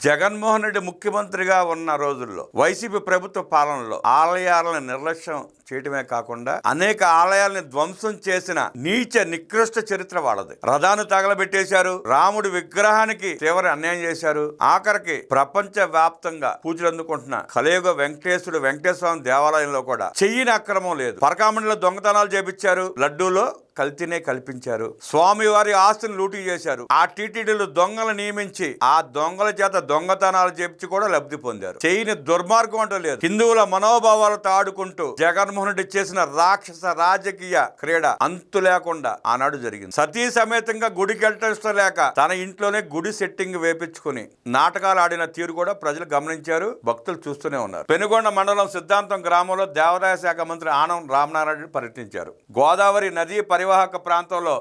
జగన్మోహన్ రెడ్డి ముఖ్యమంత్రిగా ఉన్న రోజుల్లో వైసీపీ ప్రభుత్వ పాలనలో ఆలయాలను నిర్లక్ష్యం చేయటమే కాకుండా అనేక ఆలయాలను ధ్వంసం చేసిన నీచ నికృష్ట చరిత్ర వాళ్ళది. రథాన్ని తగలబెట్టేశారు, రాముడి విగ్రహానికి తీవ్ర అన్యాయం చేశారు. ఆఖరికి ప్రపంచ వ్యాప్తంగా పూజలు అందుకుంటున్న కలియుగ వెంకటేశ్వర స్వామి దేవాలయంలో కూడా చెయ్యని అక్రమం లేదు. పరకామణిలో దొంగతనాలు చేపించారు, లడ్డూలో కల్తీనే కల్పించారు, స్వామివారి ఆస్తిని లూటీ చేశారు. ఆ టీటీడీలు దొంగలు నియమించి ఆ దొంగల చేత దొంగతనాలు చేపించి కూడా లబ్ధి పొందారు. చేయని దుర్మార్గం అంటూ లేదు. హిందువుల మనోభావాలతో ఆడుకుంటూ జగన్మోహన్ రెడ్డి చేసిన రాక్షస రాజకీయ క్రీడ అంతు లేకుండా ఆనాడు జరిగింది. సతీ సమేతంగా గుడికి వెళ్ళటం లేక తన ఇంట్లోనే గుడి సెట్టింగ్ వేపించుకుని నాటకాలు ఆడిన తీరు కూడా ప్రజలు గమనించారు, భక్తులు చూస్తూనే ఉన్నారు. పెనుగొండ మండలం సిద్ధాంతం గ్రామంలో దేవాదాయ శాఖ మంత్రి ఆనం రామనారాయణ పర్యటించారు. గోదావరి నదీ పరివాహక ప్రాంతంలో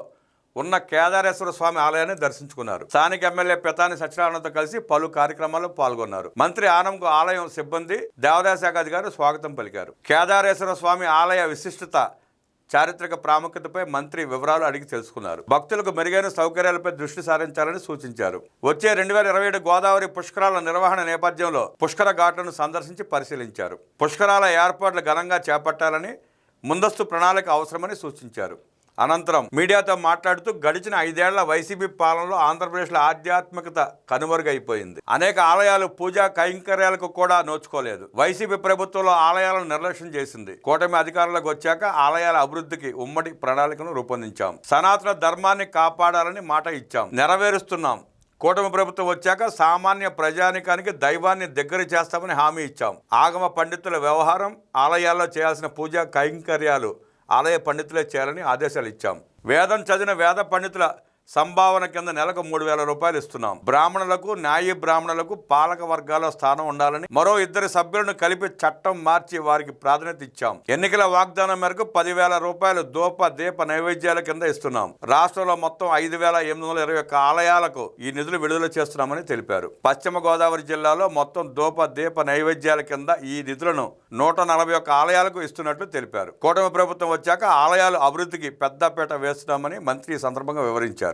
ఉన్న కేదారేశ్వర స్వామి ఆలయాన్ని దర్శించుకున్నారు. స్థానిక ఎమ్మెల్యే పెతాని సత్యనారాయణతో కలిసి పలు కార్యక్రమాల్లో పాల్గొన్నారు. మంత్రి ఆనంకు ఆలయం సిబ్బంది, దేవాదాయ శాఖ అధికారులు స్వాగతం పలికారు. కేదారేశ్వర స్వామి ఆలయ విశిష్టత, చారిత్రక ప్రాముఖ్యతపై మంత్రి వివరాలు అడిగి తెలుసుకున్నారు. భక్తులకు మెరుగైన సౌకర్యాలపై దృష్టి సారించాలని సూచించారు. వచ్చే 2027 గోదావరి పుష్కరాల నిర్వహణ నేపథ్యంలో పుష్కర ఘాట్లను సందర్శించి పరిశీలించారు. పుష్కరాల ఏర్పాట్లు ఘనంగా చేపట్టాలని ముందస్తు ప్రణాళిక అవసరమని సూచించారు. అనంతరం మీడియాతో మాట్లాడుతూ గడిచిన 5 ఏళ్ల వైసీపీ పాలనలో ఆంధ్రప్రదేశ్లో ఆధ్యాత్మికత కనుమరుగైపోయింది. అనేక ఆలయాలు పూజా కైంకర్యాలకు కూడా నోచుకోలేదు. వైసీపీ ప్రభుత్వంలో ఆలయాలను నిర్లక్ష్యం చేసింది. కూటమి అధికారంలోకి వచ్చాక ఆలయాల అభివృద్ధికి ఉమ్మడి ప్రణాళికను రూపొందించాం. సనాతన ధర్మాన్ని కాపాడాలని మాట ఇచ్చాం, నెరవేరుస్తున్నాం. కూటమి ప్రభుత్వం వచ్చాక సామాన్య ప్రజానికానికి దైవాన్ని దగ్గర చేస్తామని హామీ ఇచ్చాం. ఆగమ పండితుల వ్యవహారం, ఆలయాల్లో చేయాల్సిన పూజా కైంకర్యాలు ఆలయ పండితులే చేయాలని ఆదేశాలు ఇచ్చాం. వేదం చదివిన వేద పండితుల సంభావన కింద నెలకు 3,000 రూపాయలు ఇస్తున్నాం. బ్రాహ్మణులకు, న్యాయ బ్రాహ్మణులకు పాలక వర్గాల్లో స్థానం ఉండాలని మరో 2 సభ్యులను కలిపి చట్టం మార్చి వారికి ప్రాధాన్యత ఇచ్చాం. ఎన్నికల వాగ్దానం మేరకు 10,000 రూపాయలు దూప దీప నైవేద్యాల కింద ఇస్తున్నాం. రాష్ట్రంలో మొత్తం 5,821 ఆలయాలకు ఈ నిధులు విడుదల చేస్తున్నామని తెలిపారు. పశ్చిమ గోదావరి జిల్లాలో మొత్తం దూప దీప నైవేద్యాల కింద ఈ నిధులను 141 ఆలయాలకు ఇస్తున్నట్లు తెలిపారు. కూటమి ప్రభుత్వం వచ్చాక ఆలయాలు అభివృద్ధికి పెద్దపీట వేస్తున్నామని మంత్రి ఈ సందర్భంగా వివరించారు.